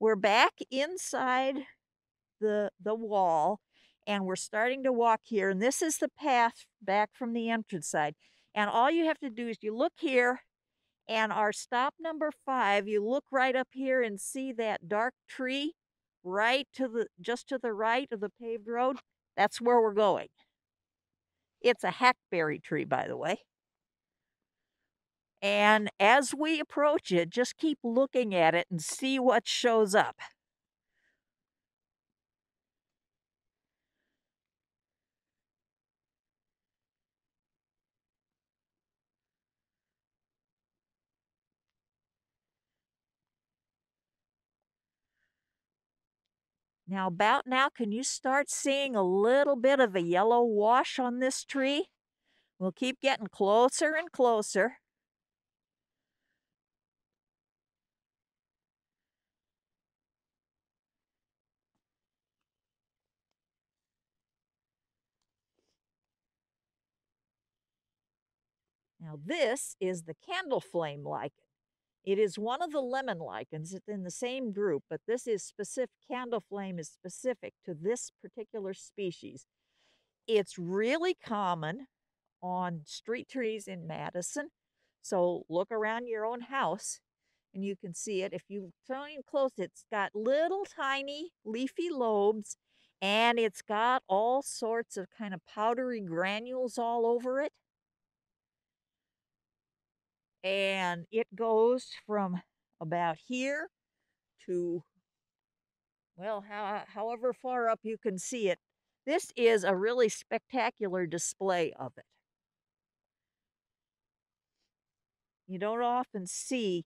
We're back inside the wall, and we're starting to walk here, and this is the path back from the entrance side. And all you have to do is you look here, and our stop number 5, you look right up here and see that dark tree right to the just to the right of the paved road. That's where we're going. It's a hackberry tree, by the way. And as we approach it, just keep looking at it and see what shows up. Now, about now, can you start seeing a little bit of a yellow wash on this tree? We'll keep getting closer and closer. Now, this is the candle flame lichen. It is one of the lemon lichens. It's in the same group, but this is specific. Candle flame is specific to this particular species. It's really common on street trees in Madison. So look around your own house and you can see it. If you turn in close, it's got little tiny leafy lobes and it's got all sorts of kind of powdery granules all over it. And it goes from about here to, well, however far up you can see it. This is a really spectacular display of it. You don't often see,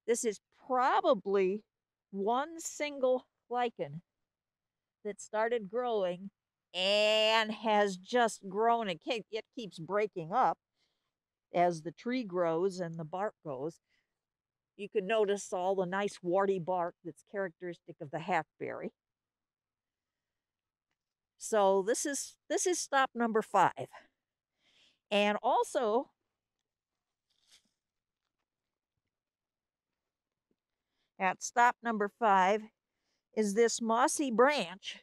this is probably one single lichen that started growing and has just grown. It keeps breaking up as the tree grows and the bark goes. You can notice all the nice warty bark that's characteristic of the hackberry. So this is stop number 5. And also at stop number 5 is this mossy branch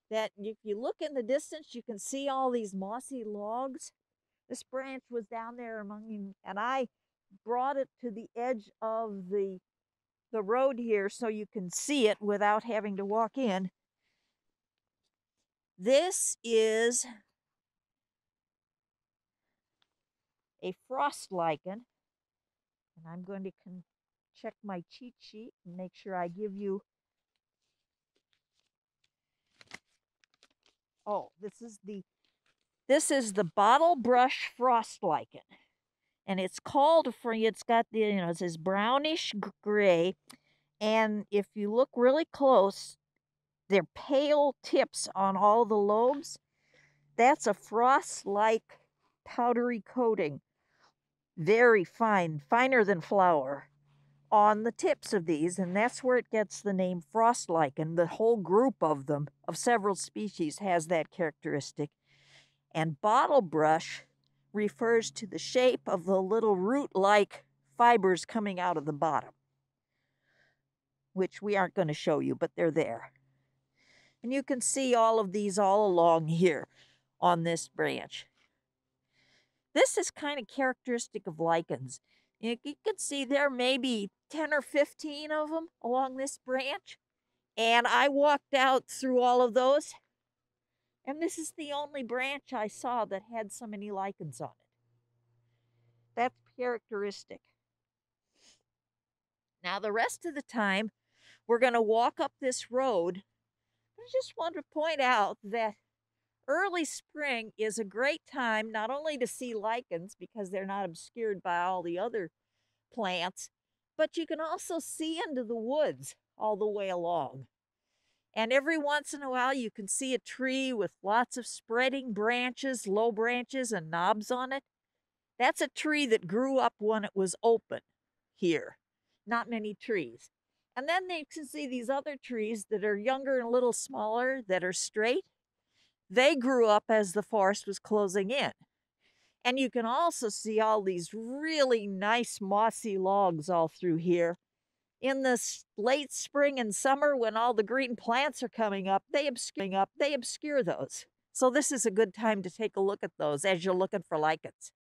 that if you look in the distance, you can see all these mossy logs. This branch was down there among you, and I brought it to the edge of the road here so you can see it without having to walk in. This is a frost lichen, and I'm going to check my cheat sheet and make sure I give you. Oh, this is the bottle brush frost lichen, and it's called for. It's got it's this brownish gray, and if you look really close, they're pale tips on all the lobes. That's a frost-like powdery coating, very fine, finer than flour, on the tips of these, and that's where it gets the name frost lichen. The whole group of them, of several species, has that characteristic. And bottle brush refers to the shape of the little root-like fibers coming out of the bottom, which we aren't going to show you, but they're there. And you can see all of these all along here on this branch. This is kind of characteristic of lichens. You can see there may be 10 or 15 of them along this branch. And I walked out through all of those. And this is the only branch I saw that had so many lichens on it. That's characteristic. Now, the rest of the time, we're going to walk up this road. I just want to point out that early spring is a great time not only to see lichens because they're not obscured by all the other plants, but you can also see into the woods all the way along. And every once in a while, you can see a tree with lots of spreading branches, low branches, and knobs on it. That's a tree that grew up when it was open here. Not many trees. And then you can see these other trees that are younger and a little smaller that are straight. They grew up as the forest was closing in. And you can also see all these really nice mossy logs all through here. In the late spring and summer when all the green plants are coming up, they obscure those. So this is a good time to take a look at those as you're looking for lichens.